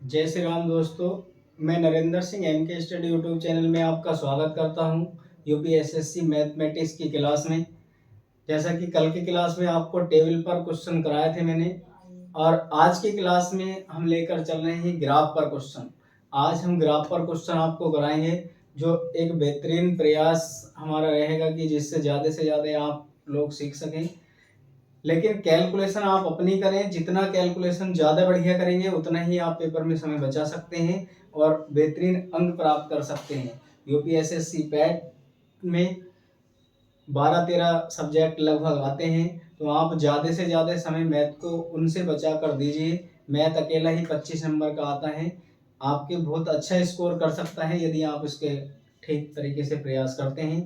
जय श्री राम दोस्तों। मैं Narendra Singh MK study YouTube channel में आपका स्वागत करता हूं यूपीएसएससी मैथमेटिक्स की क्लास में। जैसा कि कल की क्लास में आपको टेबल पर क्वेश्चन कराए थे मैंने, और आज की क्लास में हम लेकर चल रहे हैं ग्राफ पर क्वेश्चन। आज हम ग्राफ पर क्वेश्चन आपको कराएंगे, जो एक बेहतरीन प्रयास हमारा रहेगा कि जिससे ज़्यादा से ज़्यादा आप लोग सीख सकें। लेकिन कैलकुलेशन आप अपनी करें, जितना कैलकुलेशन ज़्यादा बढ़िया करेंगे उतना ही आप पेपर में समय बचा सकते हैं और बेहतरीन अंक प्राप्त कर सकते हैं। यूपीएसएससी पैट में 12-13 सब्जेक्ट लगभग आते हैं, तो आप ज़्यादा से ज़्यादा समय मैथ को उनसे बचा कर दीजिए। मैथ अकेला ही 25 नंबर का आता है, आपके बहुत अच्छा स्कोर कर सकता है यदि आप इसके ठीक तरीके से प्रयास करते हैं।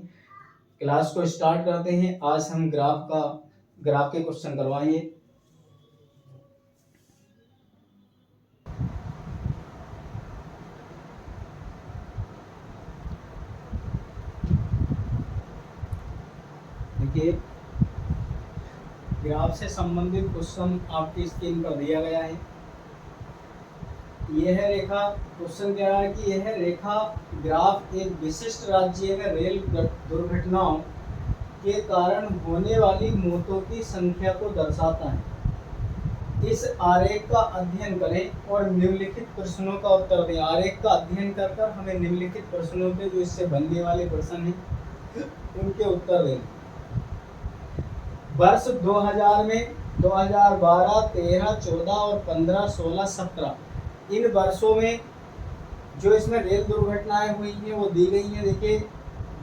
क्लास को स्टार्ट करते हैं। आज हम ग्राफ के क्वेश्चन करवाएंगे। देखिए, ग्राफ से संबंधित क्वेश्चन आपकी स्क्रीन पर दिया गया है। यह रेखा, क्वेश्चन कह रहा है कि यह रेखा ग्राफ एक विशिष्ट राज्य में रेल दुर्घटनाओं के कारण होने वाली मौतों की संख्या को दर्शाता है। इस आरेख का अध्ययन करें और निम्नलिखित प्रश्नों का उत्तर दें। आरेख का अध्ययन कर हमें निम्नलिखित प्रश्नों के जो इससे बनने वाले प्रश्न हैं उनके उत्तर दें। वर्ष 2000 में 2012, 13, 14 और 15, 16, 17 इन वर्षों में जो इसमें रेल दुर्घटनाएं हुई हैं वो दी गई हैं। देखिए,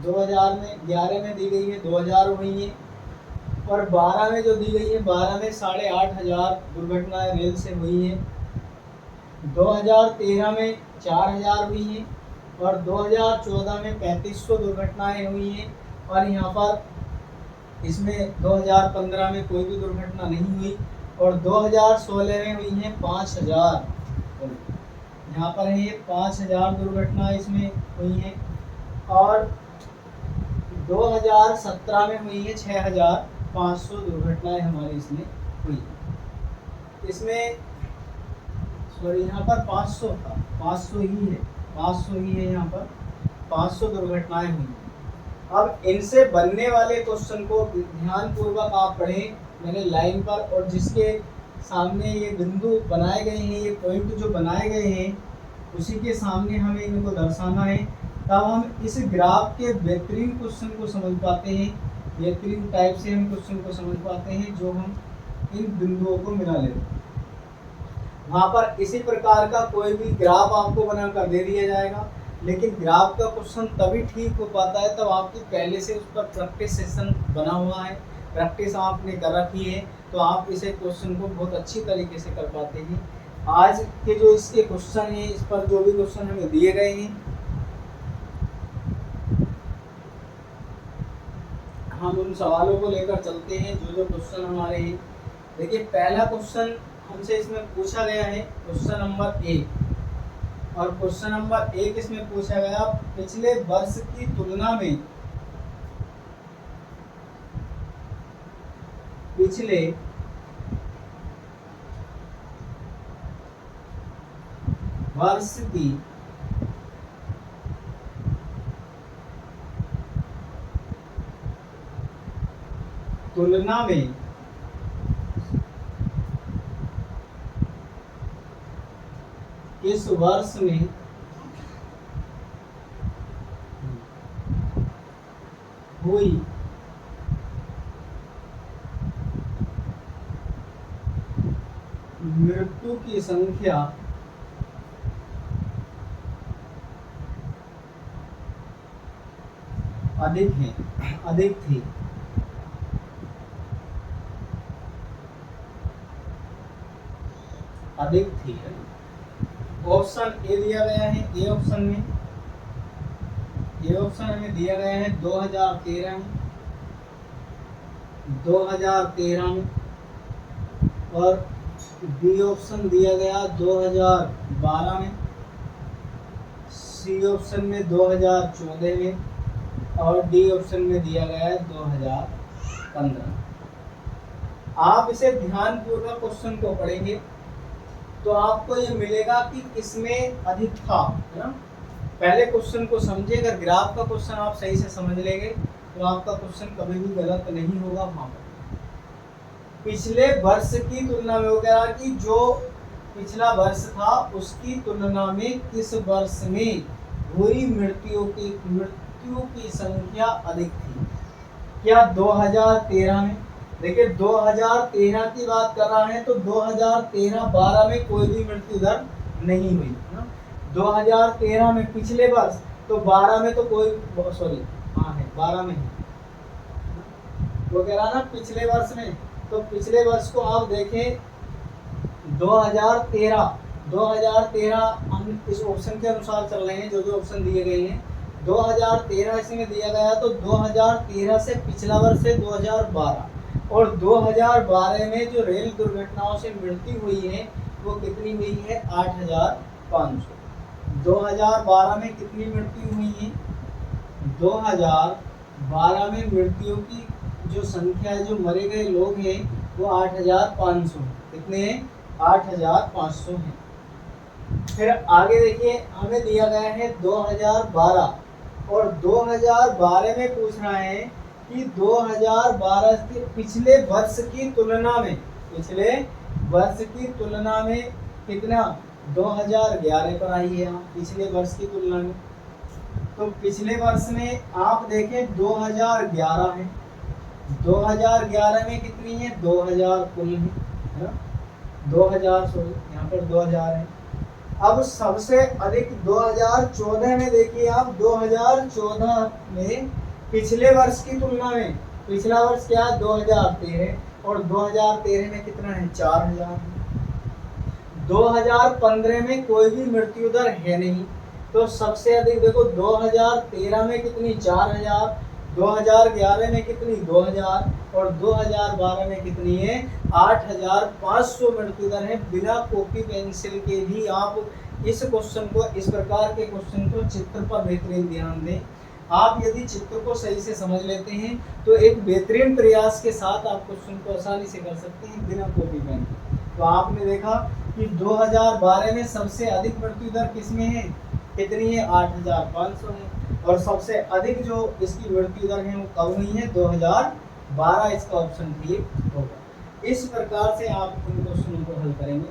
2011 में दी गई है, 2000 हुई हैं, और 12 में जो दी गई है 12 में 8,500 दुर्घटनाएं रेल से हुई हैं। 2013 में 4000 हुई हैं और 2014 में 3500 दुर्घटनाएं हुई हैं। और यहाँ पर इसमें 2015 में कोई भी दुर्घटना नहीं हुई और 2016 में हुई हैं 5000। यहाँ पर है ये 5000 दुर्घटनाएं इसमें हुई हैं, और 2017 में हुई है 6500 दुर्घटनाएं हमारी इसमें हुई। इसमें सॉरी, यहाँ पर 500 था, 500 ही है, 500 ही है, यहाँ पर 500 दुर्घटनाएं हुई। अब इनसे बनने वाले क्वेश्चन को ध्यान पूर्वक आप पढ़ें मैंने लाइन पर, और जिसके सामने ये बिंदु बनाए गए हैं, ये पॉइंट जो बनाए गए हैं, उसी के सामने हमें इनको दर्शाना है। तब हम इस ग्राफ के बेहतरीन क्वेश्चन को समझ पाते हैं, बेहतरीन टाइप से हम क्वेश्चन को समझ पाते हैं जो हम इन बिंदुओं को मिला लेते हैं। वहाँ पर इसी प्रकार का कोई भी ग्राफ आपको बनाकर दे दिया जाएगा, लेकिन ग्राफ का क्वेश्चन तभी ठीक हो पाता है तब आपकी पहले से उस पर प्रैक्टिस सेशन बना हुआ है, प्रैक्टिस आपने कर रखी है, तो आप इसे क्वेश्चन को बहुत अच्छी तरीके से कर पाते हैं। आज के जो इसके क्वेश्चन हैं, इस पर जो भी क्वेश्चन हमें दिए गए हैं, हम उन सवालों को लेकर चलते हैं जो जो क्वेश्चन हमारे हैं। देखिए, पहला क्वेश्चन हमसे इसमें पूछा गया है, क्वेश्चन नंबर 1। और क्वेश्चन नंबर 1 इसमें पूछा गया, पिछले वर्ष की तुलना में पिछले वर्ष की तुलना में इस वर्ष में हुई मृत्यु की संख्या अधिक है, अधिक थी। अधिक थी। ऑप्शन ए दिया गया है, ए ऑप्शन में, ये ऑप्शन हमें दिया गया है 2013 में, 2013 में, और बी ऑप्शन दिया गया 2012 में, सी ऑप्शन में 2014 में, और डी ऑप्शन में दिया गया है 2015। आप इसे ध्यान पूर्वक क्वेश्चन को पढ़ेंगे तो आपको ये मिलेगा कि किसमें अधिक था, है ना। पहले क्वेश्चन को समझिए, अगर ग्राफ का क्वेश्चन आप सही से समझ लेंगे तो आपका क्वेश्चन कभी भी गलत नहीं होगा। वहां पर पिछले वर्ष की तुलना में वो कह रहा कि जो पिछला वर्ष था उसकी तुलना में किस वर्ष में हुई मृत्यु की संख्या अधिक थी। क्या 2013 में? देखिए 2013 की बात कर रहा है तो 2013-12 में कोई भी मृत्यु दर नहीं हुई ना। 2013 में पिछले वर्ष, तो 12 में तो कोई, सॉरी हाँ है 12 में है, वो कह रहा ना पिछले वर्ष में। तो पिछले वर्ष को आप देखें 2013 हम इस ऑप्शन के अनुसार चल रहे हैं, जो जो ऑप्शन दिए गए हैं 2013 इसमें दिया गया, तो 2013 से पिछला वर्ष है 2012, और 2012 में जो रेल दुर्घटनाओं से मृत्यु हुई है वो कितनी हुई है 8,500। 2012 में कितनी मृत्यु हुई है? 2012 में मृत्यु की जो संख्या है, जो मरे गए लोग हैं वो 8,500, कितने हैं 8,500 हैं। फिर आगे देखिए हमें दिया गया है 2012, और 2012 में पूछ रहा है कि 2012 के पिछले वर्ष की तुलना में, पिछले वर्ष की तुलना में कितना 2011 पर आई है पिछले वर्ष की तुलना में। तो पिछले वर्ष में आप देखें 2011 है, 2011 में कितनी है 2000 कुल है, 2000 सॉरी यहाँ पर 2000 है। अब सबसे अधिक 2014 में देखिए आप, 2014 में पिछले वर्ष की तुलना में, पिछला वर्ष क्या है 2013, और 2013 में कितना है 4000। 2015 में कोई भी मृत्यु दर है नहीं, तो सबसे अधिक देखो 2013 में कितनी 4000, 2011 में कितनी 2000, और 2012 में कितनी है 8,500 मृत्यु दर है। बिना कॉपी पेंसिल के भी आप इस क्वेश्चन को, इस प्रकार के क्वेश्चन को चित्र पर बेहतरीन ध्यान दें। आप यदि चित्र को सही से समझ लेते हैं तो एक बेहतरीन प्रयास के साथ आप क्वेश्चन को आसानी से कर सकते हैं बिना कॉपी पेन। तो आपने देखा कि 2012 में सबसे अधिक मृत्यु दर किसमें है, कितनी है 8,500 है, और सबसे अधिक जो इसकी मृत्यु दर है वो कब हुई है 2012, इसका ऑप्शन ठीक होगा। इस प्रकार से आप इन क्वेश्चनों को हल करेंगे।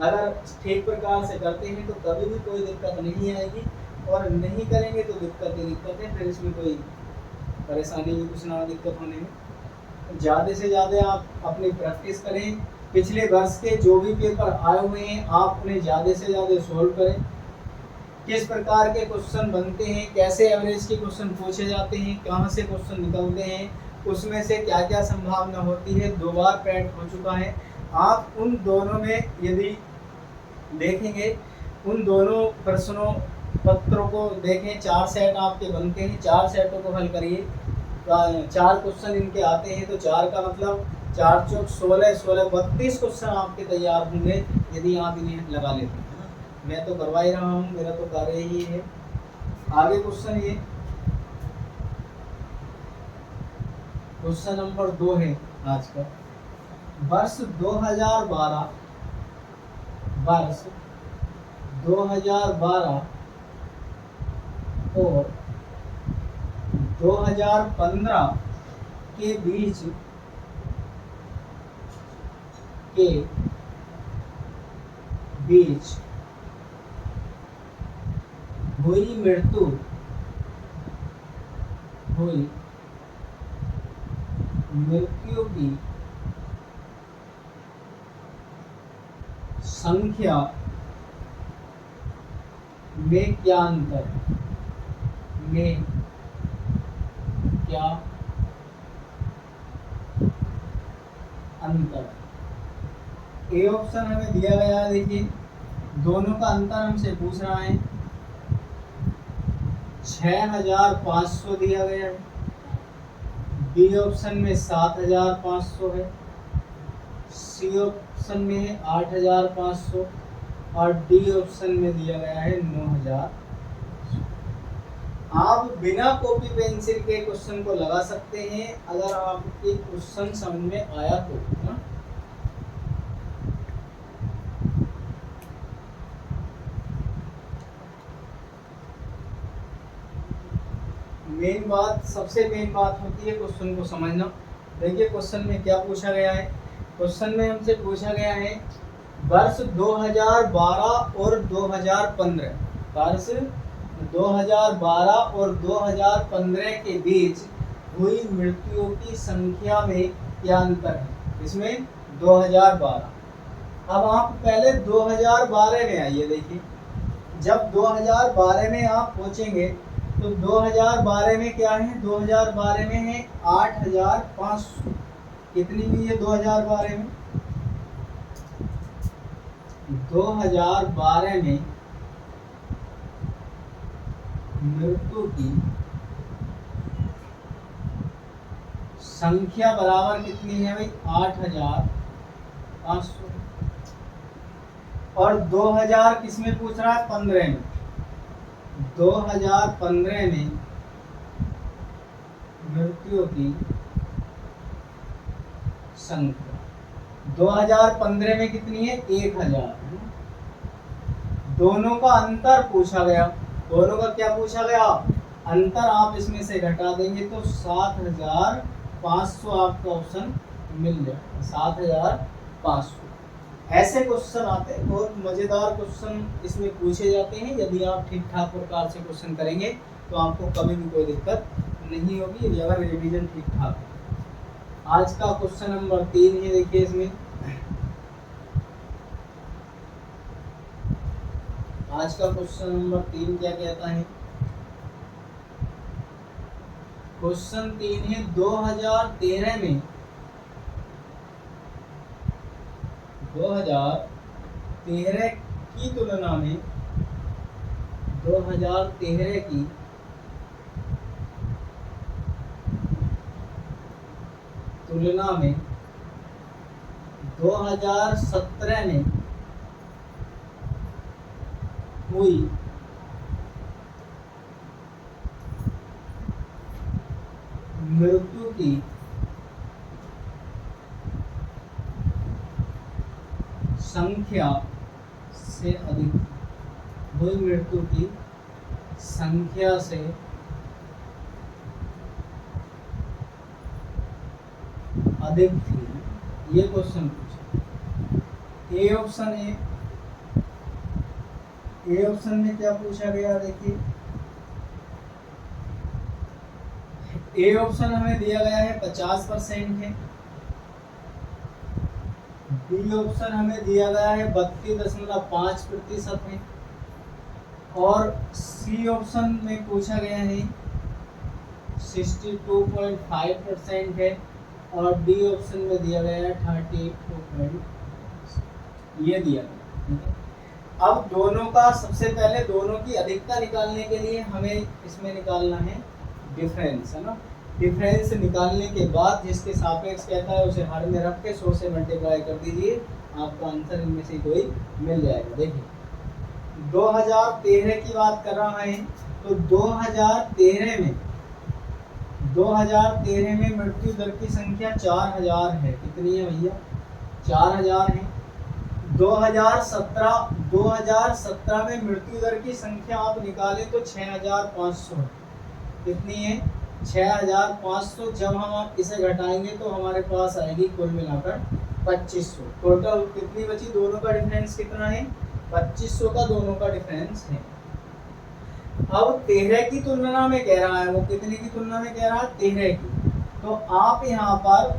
अगर ठीक प्रकार से करते हैं तो कभी भी कोई दिक्कत नहीं आएगी, और नहीं करेंगे तो दिक्कत ही दिक्कत है, फिर इसमें कोई परेशानी भी कुछ ना दिक्कत होने में। ज़्यादा से ज़्यादा आप अपनी प्रैक्टिस करें, पिछले वर्ष के जो भी पेपर आए हुए हैं आप उन्हें ज़्यादा से ज़्यादा सोल्व करें। किस प्रकार के क्वेश्चन बनते हैं, कैसे एवरेज के क्वेश्चन पूछे जाते हैं, कहाँ से क्वेश्चन निकलते हैं, उसमें से क्या क्या संभावना होती है, 2 बार पैट हो चुका है। आप उन दोनों में यदि देखेंगे, उन दोनों प्रश्नों पत्रों को देखें, 4 सेट आपके बनते हैं, 4 सेटों को हल करिए। 4 क्वेश्चन इनके आते हैं, तो 4 का मतलब 4 चौक 16, 16 32 क्वेश्चन आपके तैयार होंगे यदि आप इन्हें लगा लेते हैं। मैं तो करवा ही रहा हूँ, मेरा तो कार्य ही है। आगे क्वेश्चन ये क्वेश्चन नंबर 2 है आज का। वर्ष 2012 और 2015 के बीच हुई मृत्यु की संख्या में क्या अंतर ए ऑप्शन हमें दिया गया है, देखिए दोनों का अंतर हमसे पूछ रहा है। 6,500 दिया गया है, बी ऑप्शन में 7,500 है, सी ऑप्शन में है 8,500, और डी ऑप्शन में दिया गया है 9,000। आप बिना कॉपी पेंसिल के क्वेश्चन को लगा सकते हैं अगर आपके क्वेश्चन समझ में आया तो, ना? मेन बात, सबसे मेन बात होती है क्वेश्चन को समझना। देखिए क्वेश्चन में क्या पूछा गया है। क्वेश्चन में हमसे पूछा गया है वर्ष 2012 और 2015, वर्ष 2012 और 2015 के बीच हुई मृत्युओं की संख्या में क्या अंतर है। इसमें 2012। अब आप पहले 2012 में आइए। देखिए जब 2012 में आप पहुंचेंगे तो 2012 में क्या है, 2012 में है 8500। कितनी हुई है 2012 में, 2012 में मृत्यु की संख्या बराबर कितनी है भाई, 8500। और 2000 किसमें पूछ रहा है, 15 में। 2015 में मृत्यु की संख्या 2015 में कितनी है, 1000। दोनों का अंतर पूछा गया। दोनों का क्या पूछा गया, अंतर। आप इसमें से घटा देंगे तो 7500 आपका ऑप्शन मिल जाएगा, 7500। ऐसे क्वेश्चन आते हैं, बहुत मज़ेदार क्वेश्चन इसमें पूछे जाते हैं। यदि आप ठीक ठाक प्रकार से क्वेश्चन करेंगे तो आपको कभी भी कोई दिक्कत नहीं होगी, यदि अगर रिवीजन ठीक ठाक है। आज का क्वेश्चन नंबर 3 है। देखिए इसमें आज का क्वेश्चन नंबर 3 क्या कहता है। क्वेश्चन 3 है 2013 में 2013 की तुलना में 2013 की तुलना में 2017 में हुई मृत्यु की संख्या से अधिक, हुई मृत्यु की संख्या से अधिक थी। ये क्वेश्चन पूछा। ए ऑप्शन है, ए ऑप्शन में क्या पूछा गया, देखिए ए ऑप्शन हमें दिया गया है 50% है। बी ऑप्शन हमें दिया गया है 32.5% है। और सी ऑप्शन में पूछा गया है 62.5% है। और डी ऑप्शन में दिया गया है 38%, ये दिया गया। अब दोनों का सबसे पहले दोनों की अधिकता निकालने के लिए हमें इसमें निकालना है डिफरेंस, है ना। डिफरेंस निकालने के बाद जिसके सापेक्ष कहता है उसे हर में रख के 100 से मल्टीप्लाई कर दीजिए, आपका आंसर इनमें से कोई मिल जाएगा। देखिए 2013 की बात कर रहा है तो 2013 में मृत्यु दर की संख्या 4000 है। कितनी है भैया, 4000 है। 2017 में मृत्यु दर की संख्या आप निकालें तो 6500 है। कितनी है, 6500। जब हम इसे घटाएंगे तो हमारे पास आएगी कुल मिलाकर 2500। टोटल कितनी बची, दोनों का डिफरेंस कितना है, 2500 का दोनों का डिफरेंस है। अब 13 की तुलना में कह रहा है, वो कितने की तुलना में कह रहा है, 13 की। तो आप यहाँ पर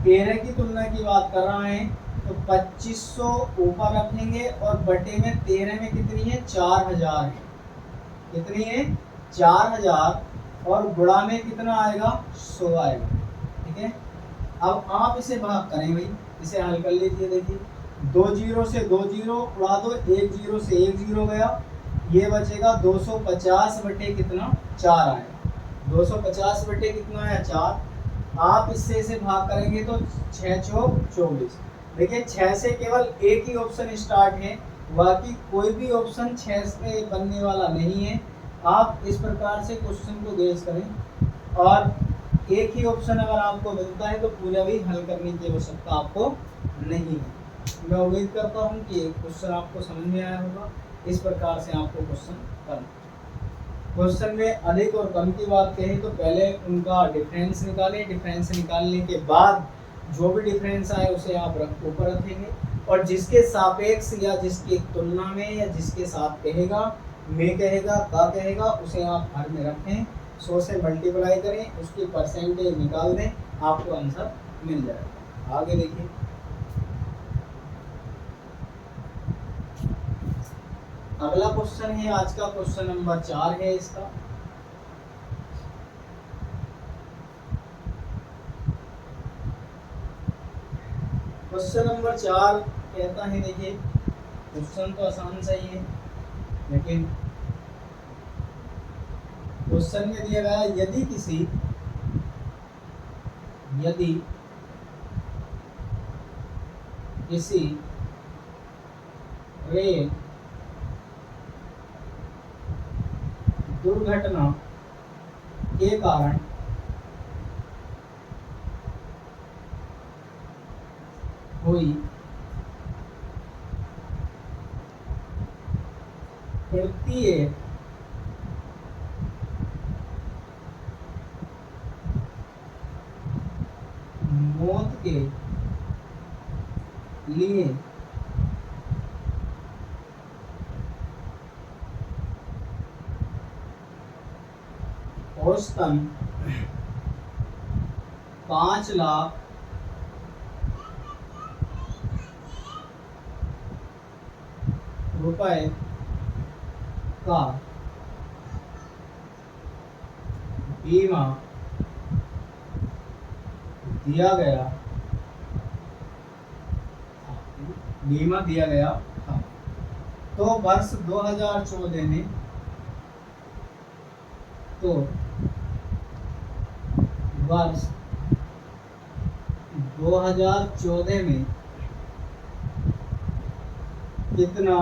13 की तुलना की बात कर रहा है तो 2500 ऊपर रखेंगे और बटे में 13 में कितनी है, 4000 है। कितनी है, 4000। और गुणा में कितना आएगा, 100 आएगा। ठीक है। अब आप इसे भाग करें भाई, इसे हल कर लीजिए। देखिए 2 0 से 2 0 उड़ा दो, 1 0 से 1 0 गया, ये बचेगा 250 बटे कितना, 4 आएगा। 250 बटे कितना आया, 4। आप इससे इसे भाग करेंगे तो 6 चौक 24। देखिए 6 से केवल एक ही ऑप्शन स्टार्ट है, बाकी कोई भी ऑप्शन 6 से बनने वाला नहीं है। आप इस प्रकार से क्वेश्चन को गेस करें और एक ही ऑप्शन अगर आपको मिलता है तो पूरा भी हल करने की आवश्यकता आपको नहीं है। मैं उम्मीद करता हूँ कि क्वेश्चन आपको समझ में आया होगा। इस प्रकार से आपको क्वेश्चन करना। क्वेश्चन में अधिक और कम की बात कहें तो पहले उनका डिफरेंस निकालें, डिफरेंस निकालने के बाद जो भी डिफरेंस आए उसे आप ऊपर रखेंगे और जिसके सापेक्ष या जिसकी तुलना में या जिसके साथ कहेगा, में कहेगा, का कहेगा, उसे आप हर में रखें, 100 से मल्टीप्लाई करें, उसकी परसेंटेज निकाल दें, आपको आंसर मिल जाएगा। आगे देखिए, अगला क्वेश्चन है आज का, क्वेश्चन नंबर 4 है इसका। क्वेश्चन नंबर 4 कहता है, देखिए क्वेश्चन तो आसान सा ही है, लेकिन क्वेश्चन में दिया गया यदि किसी रेल दुर्घटना के कारण हुई प्रत्येक मौत के लिए औसतन 5 लाख रुपए का बीमा दिया गया था। तो वर्ष 2014 में वर्ष 2014 में कितना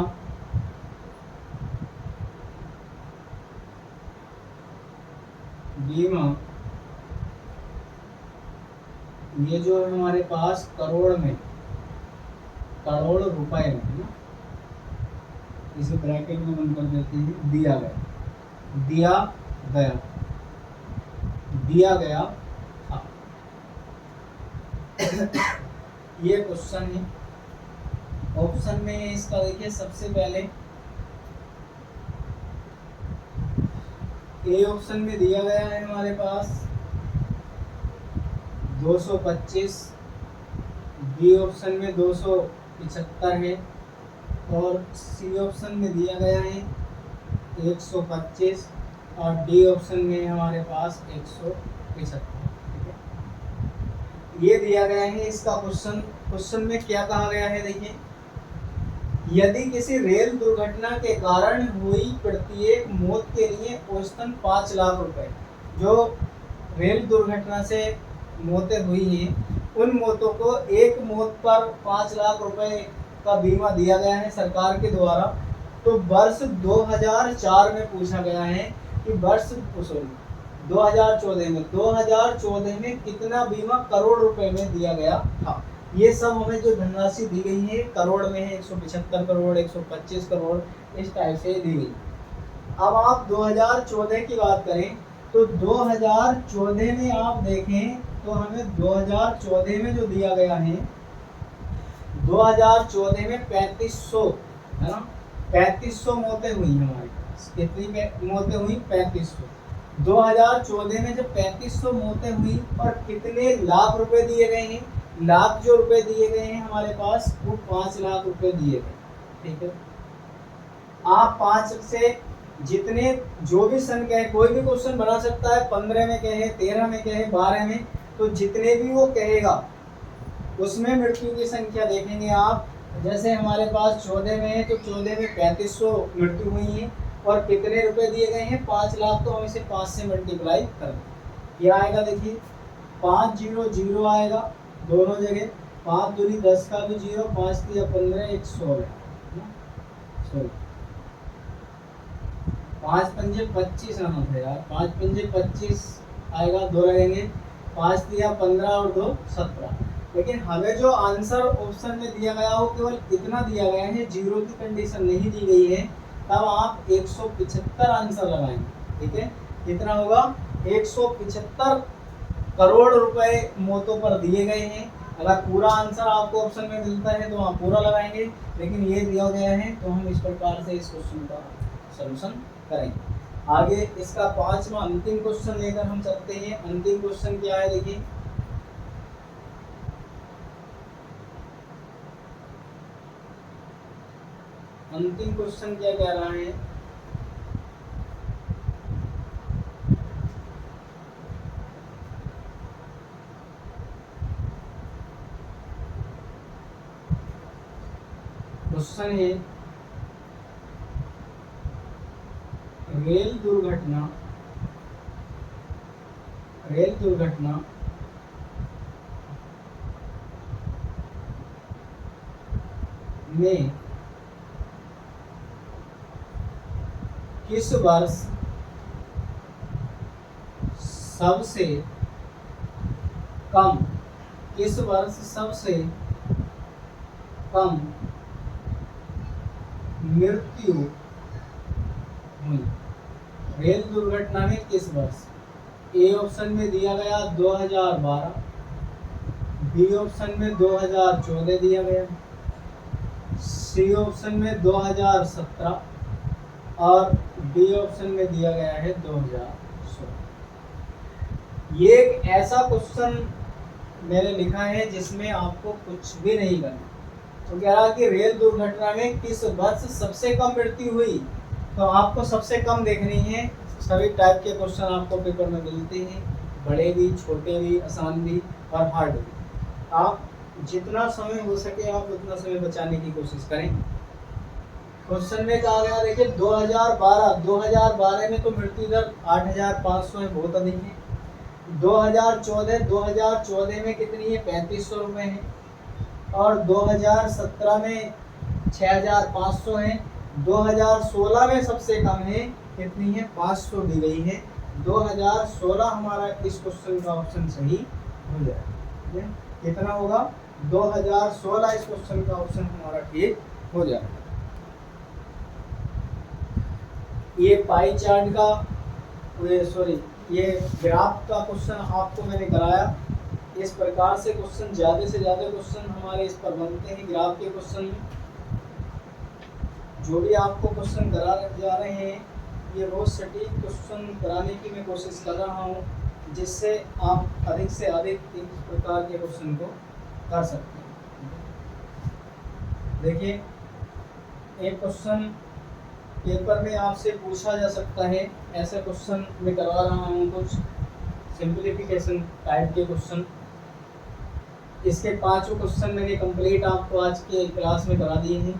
बीमा, ये जो है हमारे पास करोड़ रुपए में है ना, इसे ब्रैकेट में बंद कर देते हैं, दिया गया था। ये क्वेश्चन है। ऑप्शन में इसका देखिए, सबसे पहले ए ऑप्शन में दिया गया है हमारे पास 225, बी ऑप्शन में 275 है और सी ऑप्शन में दिया गया है 125 और डी ऑप्शन में हमारे पास 175। ठीक है, ये दिया गया है इसका क्वेश्चन में क्या कहा गया है, देखिए यदि किसी रेल दुर्घटना के कारण हुई प्रत्येक मौत के लिए औसतन 5 लाख रुपए, जो रेल दुर्घटना से मौतें हुई हैं उन मौतों को एक मौत पर 5 लाख रुपए का बीमा दिया गया है सरकार के द्वारा। तो वर्ष 2004 में पूछा गया है कि वर्ष 2014 में कितना बीमा करोड़ रुपए में दिया गया था। ये सब हमें जो धनराशि दी गई है करोड़ में है, 175 करोड़, 125 करोड़, इस टाइप से दी गई। अब आप 2014 की बात करें तो 2014 में आप देखें तो हमें 2014 में जो दिया गया है, 2014 में 3500 है ना, 3500 मौतें हुई हमारे पास। कितनी मौतें हुई? 3500। 2014 में जब 3500 मौतें हुई और कितने लाख रुपए दिए गए हैं, लाख जो रुपए दिए गए हैं हमारे पास वो 5 लाख रुपए दिए गए। ठीक है, आप 5 से जितने जो भी सन कहे, कोई भी क्वेश्चन बना सकता है, 15 में कहे, 13 में कहे, 12 में, तो जितने भी वो कहेगा उसमें मृत्यु की संख्या देखेंगे आप। जैसे हमारे पास 14 में है तो 14 में 3500 मृत्यु हुई है और कितने रुपए दिए गए हैं? 5 लाख। तो हम इसे 5 से मल्टीप्लाई कर दें, क्या आएगा? देखिए 500 आएगा दोनों जगह, 5 दूनी 10 का भी 0, 5 3 15, 116, 5 पंजे 25 आना था यार, 5 पंजे 25 आएगा, 2 लगेंगे, 5 3 15 और 2 17। लेकिन हमें जो आंसर ऑप्शन में दिया गया वो केवल इतना दिया गया है, 0 की कंडीशन नहीं दी गई है। तब आप 175 आंसर लगाएंगे। ठीक है, कितना होगा 175 करोड़ रुपए मोतों पर दिए गए हैं। अगर पूरा आंसर आपको ऑप्शन में मिलता है तो आप पूरा लगाएंगे, लेकिन ये दिया गया है तो हम इस प्रकार से इस क्वेश्चन का सॉल्यूशन करेंगे। आगे इसका पांचवा अंतिम क्वेश्चन लेकर हम चलते हैं। अंतिम क्वेश्चन क्या है, देखिए अंतिम क्वेश्चन क्या कह रहा है, क्वेश्चन है रेल दुर्घटना में किस वर्ष सबसे कम मृत्यु हुई? रेल दुर्घटना में किस वर्ष? ए ऑप्शन में दिया गया 2012, बी ऑप्शन में 2014 दिया गया, सी ऑप्शन में 2017 और डी ऑप्शन में दिया गया है 2016। ये एक ऐसा क्वेश्चन मैंने लिखा है जिसमें आपको कुछ भी नहीं करना। तो कह रहा कि रेल दुर्घटना में किस वर्ष सबसे कम मृत्यु हुई, तो आपको सबसे कम देखनी है। सभी टाइप के क्वेश्चन आपको पेपर में मिलते हैं, बड़े भी, छोटे भी, आसान भी और हार्ड भी। आप जितना समय हो सके आप उतना समय बचाने की कोशिश करें। क्वेश्चन में कहा गया, देखिए 2012 में तो मृत्यु दर 8,500 है, बहुत अधिक है। 2014 में कितनी है, 3500 रुपये है। और 2017 में 6,500 है। 2016 में सबसे कम है, कितनी है, 500 दी गई है। 2016 हमारा इस क्वेश्चन का ऑप्शन सही हो जाएगा। कितना होगा, 2016 इस क्वेश्चन का ऑप्शन हमारा ठीक हो जाएगा। ये पाई चार्ट का ये ग्राफ का क्वेश्चन आपको मैंने कराया। इस प्रकार से क्वेश्चन ज़्यादा से ज़्यादा क्वेश्चन हमारे इस पर बनते हैं ग्राफ के क्वेश्चन में। जो भी आपको क्वेश्चन करा जा रहे हैं ये रोज सटीक क्वेश्चन कराने की मैं कोशिश कर रहा हूँ, जिससे आप अधिक से अधिक इस प्रकार के क्वेश्चन को कर सकते हैं। देखिए एक क्वेश्चन पेपर में आपसे पूछा जा सकता है, ऐसा क्वेश्चन मैं करवा रहा हूँ, कुछ सिंप्लीफिकेशन टाइप के क्वेश्चन। इसके 5 क्वेश्चन मैंने कंप्लीट आपको आज के क्लास में करा दिए हैं।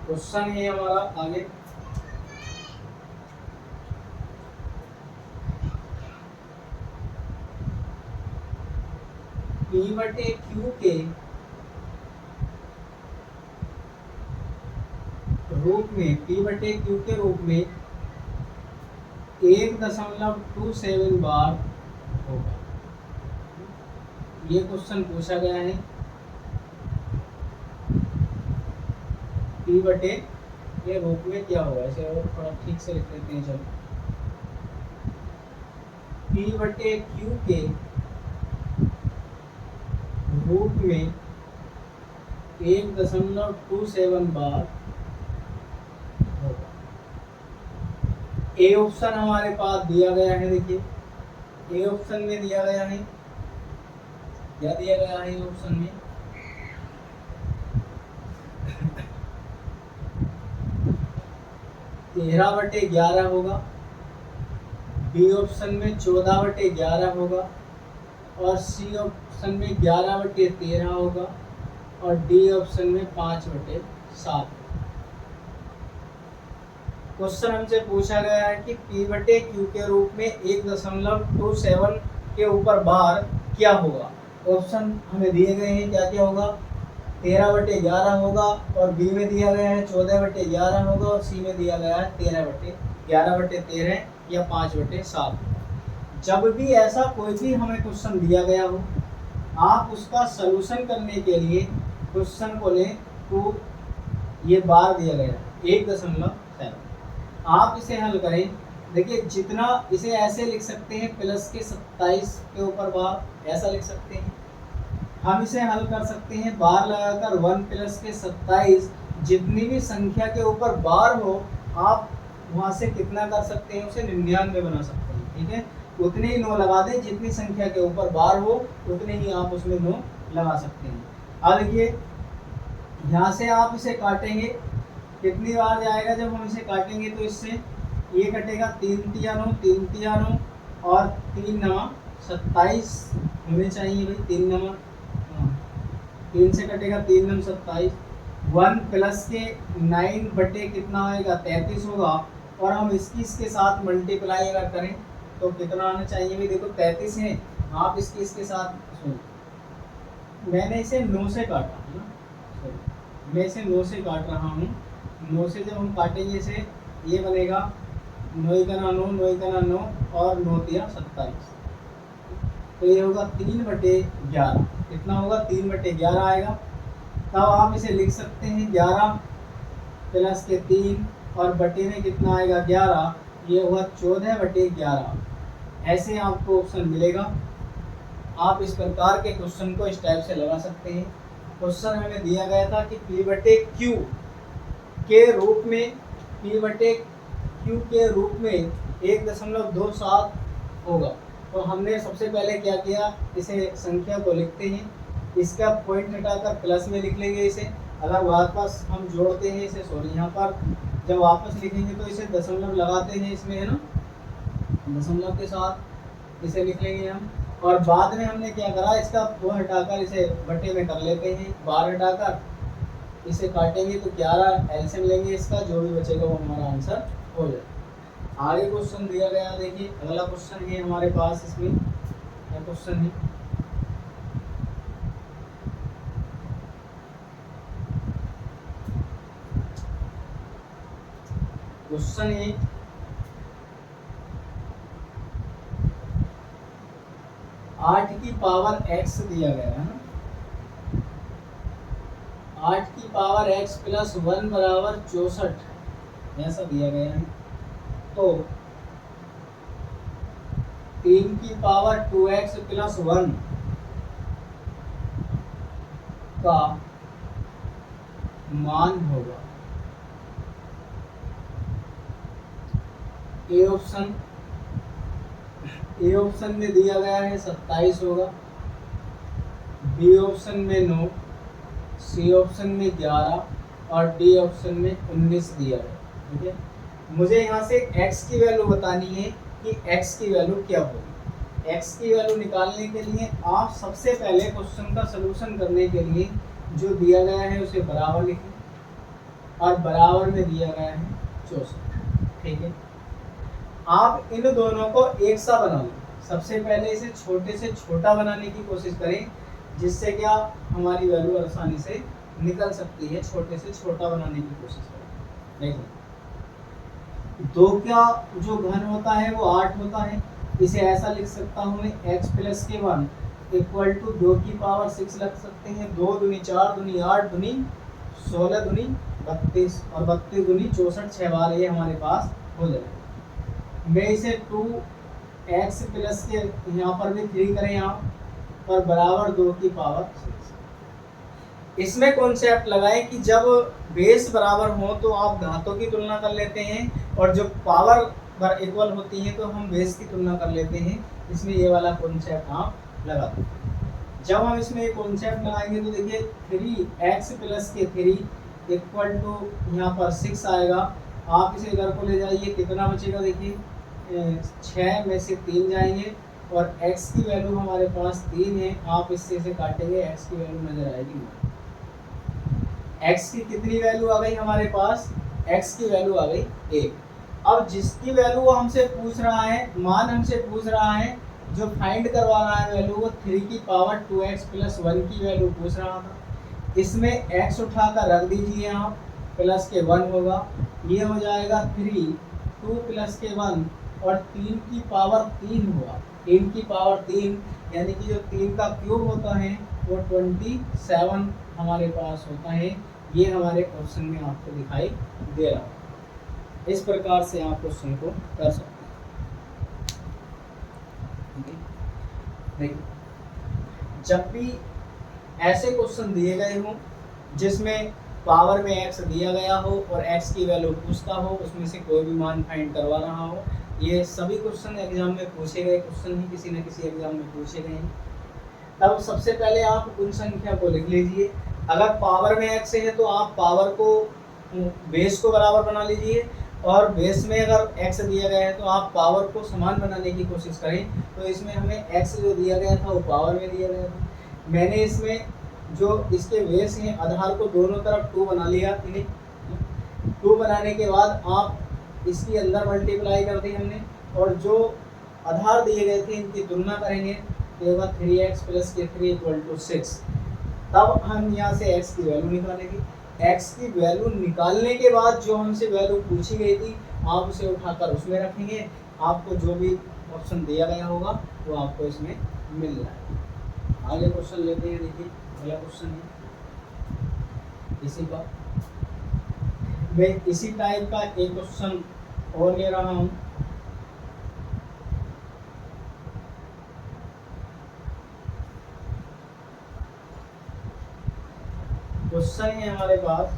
क्वेश्चन है हमारा आगे, P/Q के रूप में 1.27 बार होगा। ये क्वेश्चन पूछा गया है। P/Q के रूप में क्या होगा, इसे और थोड़ा ठीक से लिख लेते हैं। चलो P/Q के रूप में 1.27 बार होगा। ए ऑप्शन हमारे पास दिया गया है। देखिए ए ऑप्शन में दिया गया है, क्या दिया गया है ऑप्शन में, तेरह बटे 11 होगा। बी ऑप्शन में 14/11 होगा और सी ऑप्शन में 11/13 होगा और डी ऑप्शन में 5/7। क्वेश्चन हमसे पूछा गया है कि P/Q के रूप में 1.27 के ऊपर बार क्या होगा। ऑप्शन हमें दिए गए हैं, क्या क्या होगा, 13/11 होगा और बी में दिया गया है 14/11 होगा और सी में दिया गया है 11/13 या 5/7। जब भी ऐसा कोई भी हमें क्वेश्चन दिया गया हो, आप उसका सलूशन करने के लिए क्वेश्चन को लें तो ये बार दिया गया है 1.7। आप इसे हल करें, देखिए जितना इसे ऐसे लिख सकते हैं प्लस के 27 के ऊपर बार, ऐसा लिख सकते हैं। हम इसे हल कर सकते हैं बार लगाकर 1 प्लस के 27, जितनी भी संख्या के ऊपर बार हो आप वहाँ से कितना कर सकते हैं, उसे 99 बना सकते हैं। ठीक है, उतने ही 9 लगा दें, जितनी संख्या के ऊपर बार हो उतने ही आप उसमें 9 लगा सकते हैं। अब देखिए यहाँ से आप इसे काटेंगे, कितनी बार जाएगा जब हम इसे काटेंगे तो इससे ये कटेगा 3 तिया 9, 3 तिया 9 और 3 9 27 होने चाहिए भाई। 3 9 3 से कटेगा 3 9 27, 1 प्लस के 9 बटे कितना आएगा 33 होगा, और हम इसके साथ मल्टीप्लाई अगर करें तो कितना आना चाहिए भाई। देखो 33 है, आप इसके साथ मैंने इसे 9 से काटा है ना, मैं इसे 9 से काट रहा हूँ। 9 से जब हम काटेंगे इसे ये बनेगा 9 का 9, 9 का 9 और 9 तिया 27, तो ये होगा 3/11। कितना होगा 3/11 आएगा। तब आप इसे लिख सकते हैं 11 प्लस के 3 और बटे में कितना आएगा 11, ये हुआ 14/11। ऐसे आपको ऑप्शन मिलेगा। आप इस प्रकार के क्वेश्चन को इस टाइप से लगा सकते हैं। क्वेश्चन हमें दिया गया था कि P/Q के रूप में, P/Q के रूप में 1.27 होगा। तो हमने सबसे पहले क्या किया, इसे संख्या को लिखते हैं, इसका पॉइंट हटाकर प्लस में लिख लेंगे इसे। अगर वापस हम जोड़ते हैं इसे, सॉरी यहाँ पर जब वापस लिखेंगे तो इसे दशमलव लगाते हैं इसमें, है ना, दशमलव के साथ इसे लिख लेंगे हम। और बाद में हमने क्या करा, इसका वो हटाकर इसे बटे में कर लेते हैं, बार हटाकर इसे काटेंगे तो 11 एलसीएम लेंगे इसका, जो भी बचेगा वो हमारा आंसर हो जाएगा। आगे क्वेश्चन दिया गया, देखिए अगला क्वेश्चन है हमारे पास, इसमें क्या क्वेश्चन है, क्वेश्चन है 8 की पावर x दिया गया है ना, 8 की पावर x प्लस 1 बराबर 64 ऐसा दिया गया है। तो 3 की पावर 2x प्लस 1 का मान होगा। ए ऑप्शन में दिया गया है 27 होगा, बी ऑप्शन में 9, सी ऑप्शन में 11 और डी ऑप्शन में 19 दिया है। ठीक है, मुझे यहाँ से x की वैल्यू बतानी है कि x की वैल्यू क्या होगी। x की वैल्यू निकालने के लिए आप सबसे पहले क्वेश्चन का सलूशन करने के लिए जो दिया गया है उसे बराबर लिखें, और बराबर में दिया गया है 64। ठीक है, आप इन दोनों को एक सा बना लें। सबसे पहले इसे छोटे से छोटा बनाने की कोशिश करें, जिससे क्या हमारी वैल्यू आसानी से निकल सकती है। छोटे से छोटा बनाने की कोशिश करें। देखो 2 का जो घन होता है वो 8 होता है। इसे ऐसा लिख सकता हूँ मैं, x प्लस के 1 इक्वल टू 2 की पावर 6 लिख सकते हैं। 2 दूनी 4 दूनी 8 दूनी 16 दूनी 32 और 32 दूनी 64, 6 बार ये हमारे पास हो जाएगा। मैं इसे 2x प्लस के यहाँ पर भी 3 करें आप, और बराबर 2 की पावर 6। इसमें कॉन्सेप्ट लगाएं कि जब बेस बराबर हो तो आप घातों की तुलना कर लेते हैं, और जब पावर इक्वल होती है तो हम बेस की तुलना कर लेते हैं। इसमें ये वाला कॉन्सेप्ट आप लगा दें। जब हम इसमें एक कॉन्सेप्ट लगाएंगे तो देखिए 3x प्लस के 3 इक्वल टू यहाँ पर 6 आएगा। आप इसे इधर को ले जाइए, कितना बचेगा, देखिए 6 में से 3 जाएंगे, और x की वैल्यू हमारे पास 3 है। आप इससे इसे काटेंगे, x की वैल्यू नजर आएगी। x की कितनी वैल्यू आ गई हमारे पास, x की वैल्यू आ गई 1। अब जिसकी वैल्यू वो हमसे पूछ रहा है, मान हमसे पूछ रहा है, जो फाइंड करवा रहा है वैल्यू, वो 3 की पावर 2x प्लस 1 की वैल्यू पूछ रहा था। इसमें x उठाकर रख दीजिए आप, प्लस के 1 होगा, ये हो जाएगा 3, 2 प्लस के 1 और 3 की पावर 3 हुआ। 3 की पावर 3 यानी कि जो 3 का क्यूब होता है वो 27 हमारे पास होता है। ये हमारे क्वेश्चन में आपको दिखाई दे रहा है। इस प्रकार से आप क्वेश्चन को कर सकते हैं। देखिए, जब भी ऐसे क्वेश्चन दिए गए हों जिसमें पावर में x दिया गया हो और x की वैल्यू पूछता हो, उसमें से कोई भी मान फाइंड करवा रहा हो, ये सभी क्वेश्चन एग्जाम में पूछे गए क्वेश्चन ही किसी न किसी एग्जाम में पूछे गए हैं। तब सबसे पहले आप उन संख्या को लिख लीजिए। अगर पावर में x है तो आप पावर को बेस को बराबर बना लीजिए, और बेस में अगर x दिया गया है तो आप पावर को समान बनाने की कोशिश करें। तो इसमें हमें x जो दिया गया था वो पावर में दिया गया था। मैंने इसमें जो इसके बेस हैं आधार को दोनों तरफ 2 बना लिया। 2 बनाने के बाद आप इसकी अंदर मल्टीप्लाई कर दी हमने, और जो आधार दिए गए थे इनकी तुलना करेंगे तो ये बात 3x + k3 = 6। तब हम यहाँ से x की वैल्यू निकालेंगे। x की वैल्यू निकालने के बाद जो हमसे वैल्यू पूछी गई थी आप उसे उठाकर उसमें रखेंगे। आपको जो भी ऑप्शन दिया गया होगा वो आपको इसमें मिल जाएगा। आगे क्वेश्चन लेते हैं। देखिए, अगला क्वेश्चन है इसी का, मैं इसी टाइप का एक क्वेश्चन और ले रहा हूँ। क्वेश्चन है हमारे पास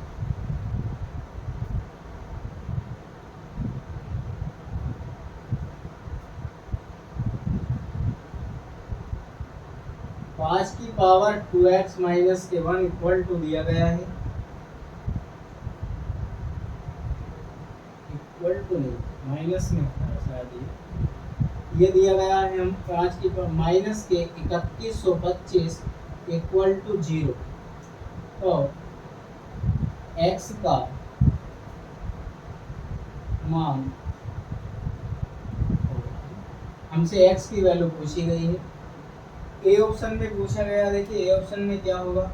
5 की power 2x - k1 equal to दिया गया है, इक्वल टू नहीं माइनस में शायद ये दिया गया है। हम 5 की पावर माइनस के 3125 इक्वल टू 0। तो x का मान, हमसे x की वैल्यू पूछी गई है। ए ऑप्शन में पूछा गया, देखिए ए ऑप्शन में क्या होगा।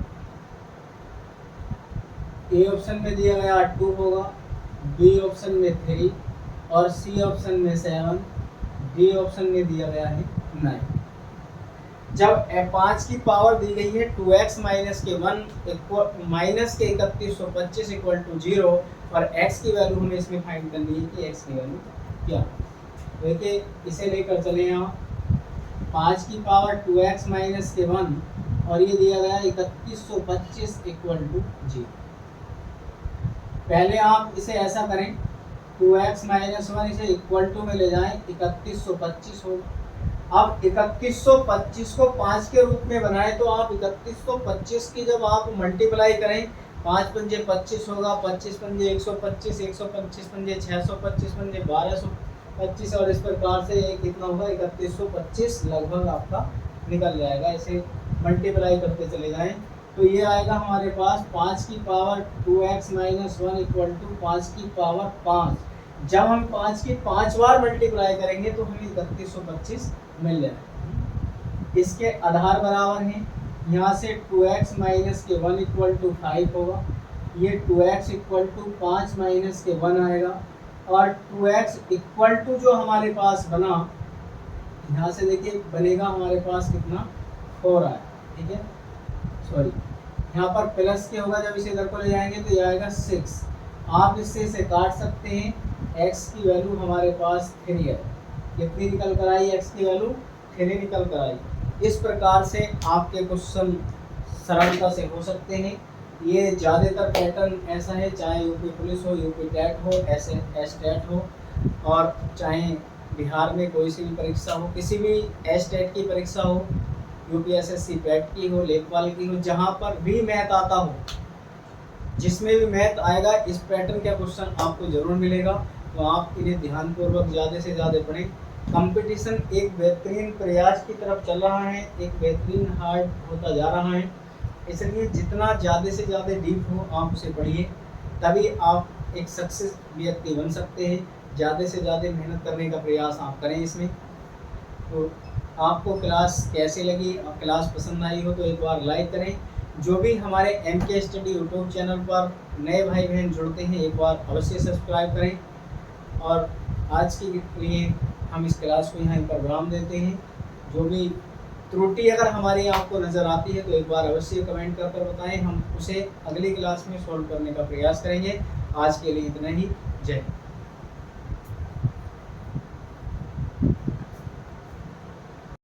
ए ऑप्शन में दिया गया 2 होगा, बी ऑप्शन में 3 और सी ऑप्शन में 7, डी ऑप्शन में दिया गया है 9। जब 5 की पावर दी गई है 2x - k1 माइनस के 3125 इक्वल टू 0 और x की वैल्यू हमें इसमें फाइंड करनी है कि x की वैल्यू क्या है। देखिए, इसे लेकर चले यहाँ 5 की पावर 2x - k1 और ये दिया गया 3125 इक्वल टू 0। पहले आप इसे ऐसा करें, 2x - 1 इसे इक्वल टू में ले जाएं, 3125 होगा। अब 3125 को 5 के रूप में बनाए तो आप 3125 की जब आप मल्टीप्लाई करें, 5 पंजे 25 होगा, 25 पंजे 125, 125 पंजे 625 पंजे 1225 और इस प्रकार से कितना होगा 3125 लगभग आपका निकल जाएगा। इसे मल्टीप्लाई करते चले जाएं तो ये आएगा हमारे पास 5 की पावर 2x - 1 इक्वल टू 5 की पावर 5। जब हम 5 की 5 बार मल्टीप्लाई करेंगे तो हमें 3125 मिल जाएगा। इसके आधार बराबर हैं, यहाँ से 2x - k1 इक्वल टू 5 होगा, ये 2x इक्वल टू 5 - k1 आएगा और 2x इक्वल टू जो हमारे पास बना, यहाँ से देखिए बनेगा हमारे पास कितना 4 आया, ठीक है, सॉरी यहाँ पर प्लस के होगा, जब इसे इधर को ले जाएंगे तो ये आएगा 6। आप इससे इसे काट सकते हैं, x की वैल्यू हमारे पास 3 है। कितनी निकल कर आई x की वैल्यू 3 निकल कर आई। इस प्रकार से आपके क्वेश्चन सरलता से हो सकते हैं। ये ज़्यादातर पैटर्न ऐसा है, चाहे यूपी पुलिस हो, यूपी टेट हो, एस टेट हो, और चाहे बिहार में कोई सी भी परीक्षा हो, किसी भी एस टेट की परीक्षा हो, यूपीएसएससी पैट की हो, लेखपाल की हो, जहाँ पर भी मैथ आता हो, जिसमें भी मैथ आएगा इस पैटर्न का क्वेश्चन आपको जरूर मिलेगा। तो आप इन्हें ध्यानपूर्वक ज़्यादा से ज़्यादा पढ़ें। कंपटीशन एक बेहतरीन प्रयास की तरफ चल रहा है, एक बेहतरीन हार्ड होता जा रहा है, इसलिए जितना ज़्यादा से ज़्यादा डीप हो आप उसे पढ़िए, तभी आप एक सक्सेस व्यक्ति बन सकते हैं। ज़्यादा से ज़्यादा मेहनत करने का प्रयास आप करें इसमें। तो आपको क्लास कैसे लगी, क्लास पसंद आई हो तो एक बार लाइक करें। जो भी हमारे MK स्टडी यूट्यूब चैनल पर नए भाई बहन जुड़ते हैं, एक बार अवश्य सब्सक्राइब करें। और आज के लिए हम इस क्लास को यहाँ पर विराम देते हैं। जो भी त्रुटि अगर हमारी आपको नज़र आती है तो एक बार अवश्य कमेंट कर बताएं, हम उसे अगली क्लास में सॉल्व करने का प्रयास करेंगे। आज के लिए इतना ही। जय हिंद।